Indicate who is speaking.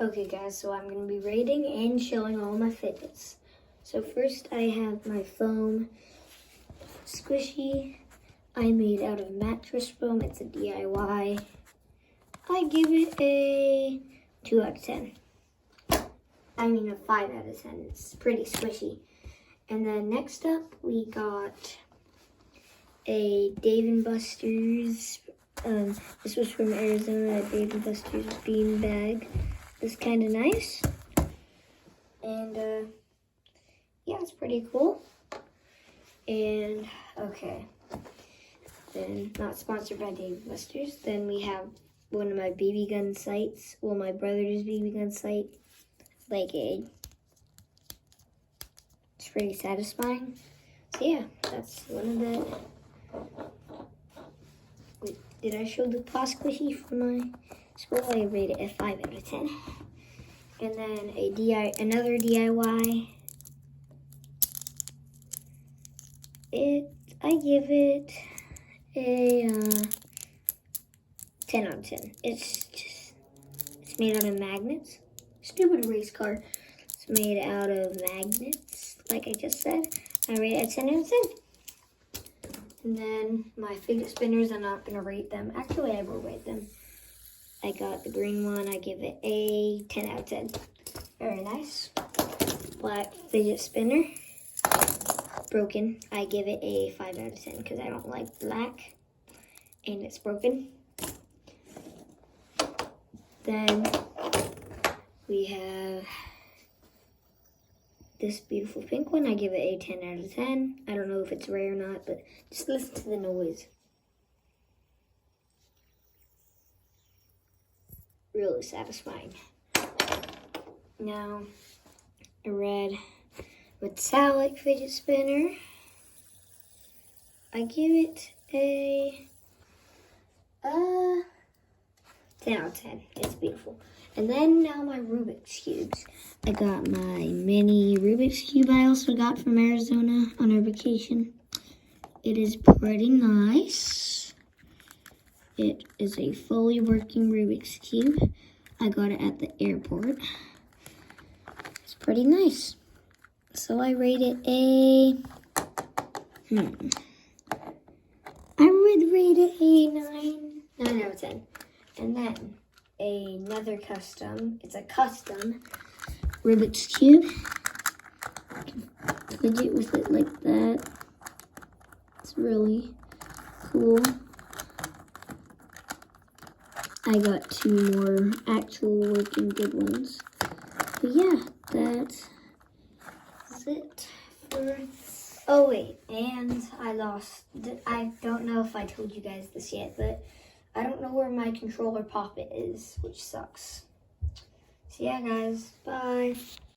Speaker 1: Okay guys, so I'm going to be rating and showing all my fidgets. So first I have my foam squishy. I made out of mattress foam. It's a DIY. I give it a 2 out of 10. I mean a 5 out of 10. It's pretty squishy. And then next up we got a Dave & Buster's. This was from Arizona, a Dave & Buster's bean bag. It's kind of nice. And yeah, it's pretty cool. And okay, then not sponsored by Dave & Buster's. Then we have one of my BB gun sights. Well, my brother's BB gun sight. It's pretty satisfying. So yeah, that's one of the. Wait, did I show the paw squishy for my school? I rated it a 5 out of 10. And then another DIY. I give it a 10 out of 10. It's made out of magnets. Stupid race car. It's made out of magnets, like I just said. I rate it a 10 out of 10. And then my fidget spinners, I'm not gonna rate them. Actually, I will rate them. I got the green one. I give it a 10 out of 10. Very nice. Black fidget spinner. Broken. I give it a 5 out of 10 because I don't like black. And it's broken. Then we have this beautiful pink one. I give it a 10 out of 10. I don't know if it's rare or not, but just listen to the noise. Really satisfying. Now, a red metallic fidget spinner. I give it a 10 out of 10. It's beautiful. And then now my Rubik's Cubes. I got my mini Rubik's Cube I also got from Arizona on our vacation. It is pretty nice. It is a fully working Rubik's Cube. I got it at the airport. It's pretty nice. So I rate it a... I would rate it a 9 out of 10. And then another custom. It's a custom Rubik's Cube. I can fidget with it like that. It's really cool. I got 2 more actual working good ones. But yeah, that's it for... Oh wait, and I don't know if I told you guys this yet, but I don't know where my controller poppet is, which sucks. So yeah guys, bye.